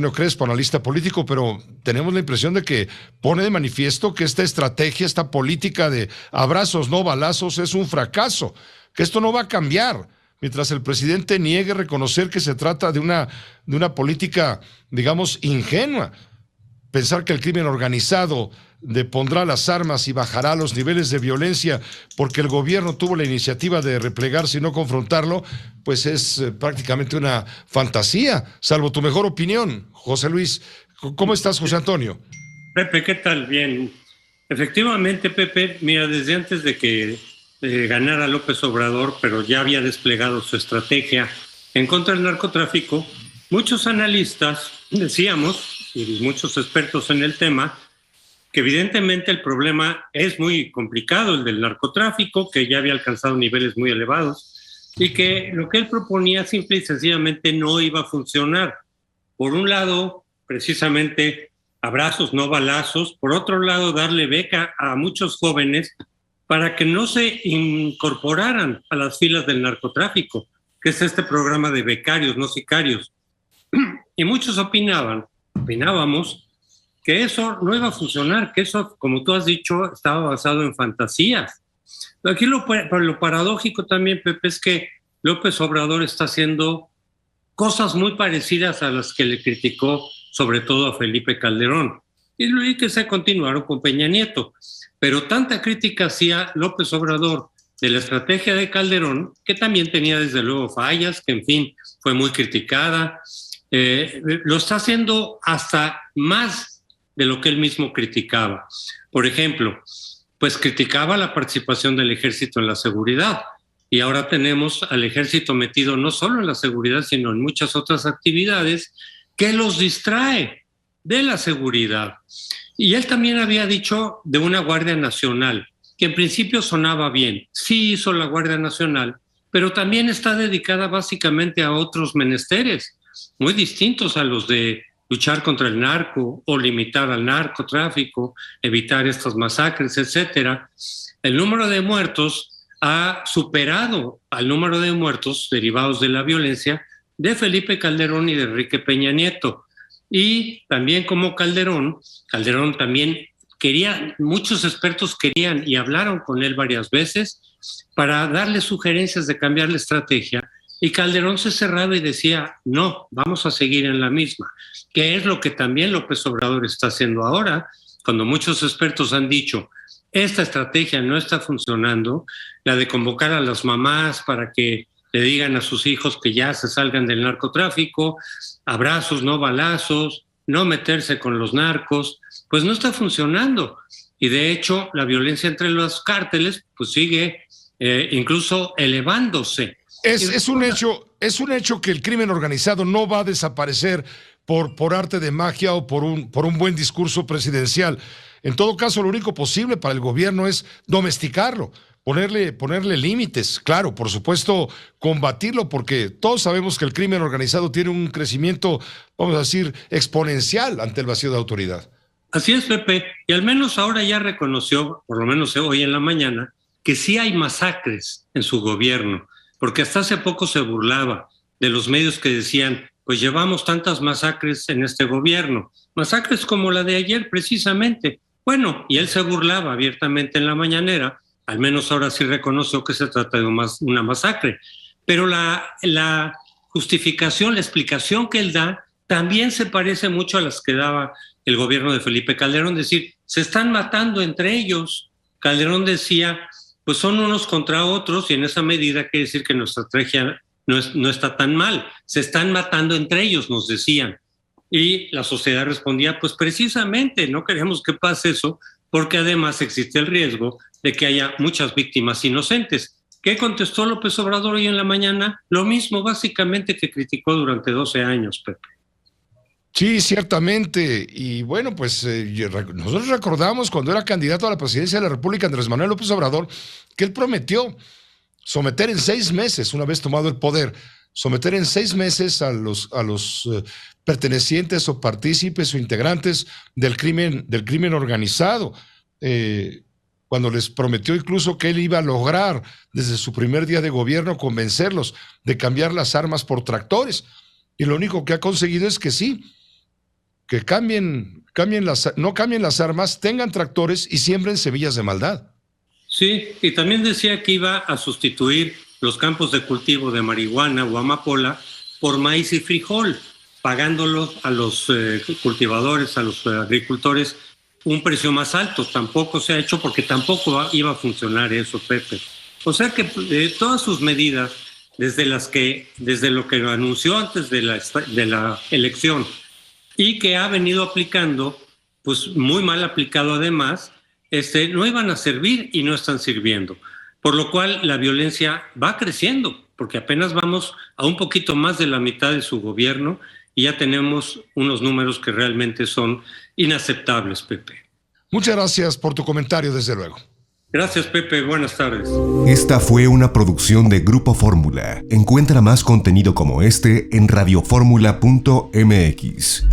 Antonio Crespo, analista político, pero tenemos la impresión de que pone de manifiesto que esta estrategia, esta política de abrazos, no balazos, es un fracaso, que esto no va a cambiar, mientras el presidente niegue reconocer que se trata de una política, digamos, ingenua. Pensar que el crimen organizado depondrá las armas y bajará los niveles de violencia porque el gobierno tuvo la iniciativa de replegarse y no confrontarlo, pues es prácticamente una fantasía, salvo tu mejor opinión, José Luis. ¿Cómo estás, José Antonio? Pepe, ¿qué tal? Bien. Efectivamente, Pepe, mira, desde antes de que ganara López Obrador, pero ya había desplegado su estrategia en contra del narcotráfico, muchos analistas decíamos, y muchos expertos en el tema, que evidentemente el problema es muy complicado, el del narcotráfico, que ya había alcanzado niveles muy elevados, y que lo que él proponía simple y sencillamente no iba a funcionar. Por un lado, precisamente, abrazos, no balazos. Por otro lado, darle beca a muchos jóvenes para que no se incorporaran a las filas del narcotráfico, que es este programa de becarios, no sicarios. Y muchos opinábamos, que eso no iba a funcionar, que eso, como tú has dicho, estaba basado en fantasías. Aquí lo paradójico también, Pepe, es que López Obrador está haciendo cosas muy parecidas a las que le criticó, sobre todo a Felipe Calderón, y que se continuaron con Peña Nieto. Pero tanta crítica hacía López Obrador de la estrategia de Calderón, que también tenía desde luego fallas, que en fin, fue muy criticada, lo está haciendo hasta más de lo que él mismo criticaba. Por ejemplo, pues criticaba la participación del ejército en la seguridad, y ahora tenemos al ejército metido no solo en la seguridad, sino en muchas otras actividades que los distrae de la seguridad. Y él también había dicho de una Guardia Nacional, que en principio sonaba bien. Sí hizo la Guardia Nacional, pero también está dedicada básicamente a otros menesteres, muy distintos a los de luchar contra el narco o limitar al narcotráfico, evitar estas masacres, etcétera. El número de muertos ha superado al número de muertos derivados de la violencia de Felipe Calderón y de Enrique Peña Nieto. Y también como Calderón también quería, muchos expertos querían y hablaron con él varias veces para darle sugerencias de cambiar la estrategia, y Calderón se cerraba y decía, no, vamos a seguir en la misma, que es lo que también López Obrador está haciendo ahora, cuando muchos expertos han dicho, esta estrategia no está funcionando, la de convocar a las mamás para que le digan a sus hijos que ya se salgan del narcotráfico, abrazos, no balazos, no meterse con los narcos, pues no está funcionando. Y de hecho, la violencia entre los cárteles pues sigue incluso elevándose. Es un hecho que el crimen organizado no va a desaparecer por arte de magia o por un buen discurso presidencial. En todo caso, lo único posible para el gobierno es domesticarlo, ponerle límites, claro, por supuesto, combatirlo, porque todos sabemos que el crimen organizado tiene un crecimiento, vamos a decir, exponencial ante el vacío de autoridad. Así es, Pepe, y al menos ahora ya reconoció, por lo menos hoy en la mañana, que sí hay masacres en su gobierno, porque hasta hace poco se burlaba de los medios que decían, pues llevamos tantas masacres en este gobierno, masacres como la de ayer precisamente. Bueno, y él se burlaba abiertamente en la mañanera, al menos ahora sí reconoció que se trata de una masacre, pero la justificación, la explicación que él da, también se parece mucho a las que daba el gobierno de Felipe Calderón, es decir, se están matando entre ellos. Calderón decía, pues son unos contra otros, y en esa medida quiere decir que nuestra estrategia no está tan mal, se están matando entre ellos, nos decían. Y la sociedad respondía, pues precisamente no queremos que pase eso, porque además existe el riesgo de que haya muchas víctimas inocentes. ¿Qué contestó López Obrador hoy en la mañana? Lo mismo básicamente que criticó durante 12 años, Pepe. Sí, ciertamente. Y bueno, pues nosotros recordamos cuando era candidato a la presidencia de la República, Andrés Manuel López Obrador, que él prometió someter en 6 meses, una vez tomado el poder, someter en 6 meses a los pertenecientes o partícipes o integrantes del crimen organizado, cuando les prometió incluso que él iba a lograr desde su primer día de gobierno convencerlos de cambiar las armas por tractores. Y lo único que ha conseguido es que sí, que no cambien las armas, tengan tractores y siembren semillas de maldad. Sí, y también decía que iba a sustituir los campos de cultivo de marihuana o amapola por maíz y frijol, pagándolos a los cultivadores, a los agricultores, un precio más alto. Tampoco se ha hecho porque tampoco iba a funcionar eso, Pepe. O sea que todas sus medidas, desde lo que anunció antes de la elección y que ha venido aplicando, pues muy mal aplicado además, no iban a servir y no están sirviendo. Por lo cual la violencia va creciendo, porque apenas vamos a un poquito más de la mitad de su gobierno y ya tenemos unos números que realmente son inaceptables, Pepe. Muchas gracias por tu comentario, desde luego. Gracias, Pepe. Buenas tardes. Esta fue una producción de Grupo Fórmula. Encuentra más contenido como este en radioformula.mx.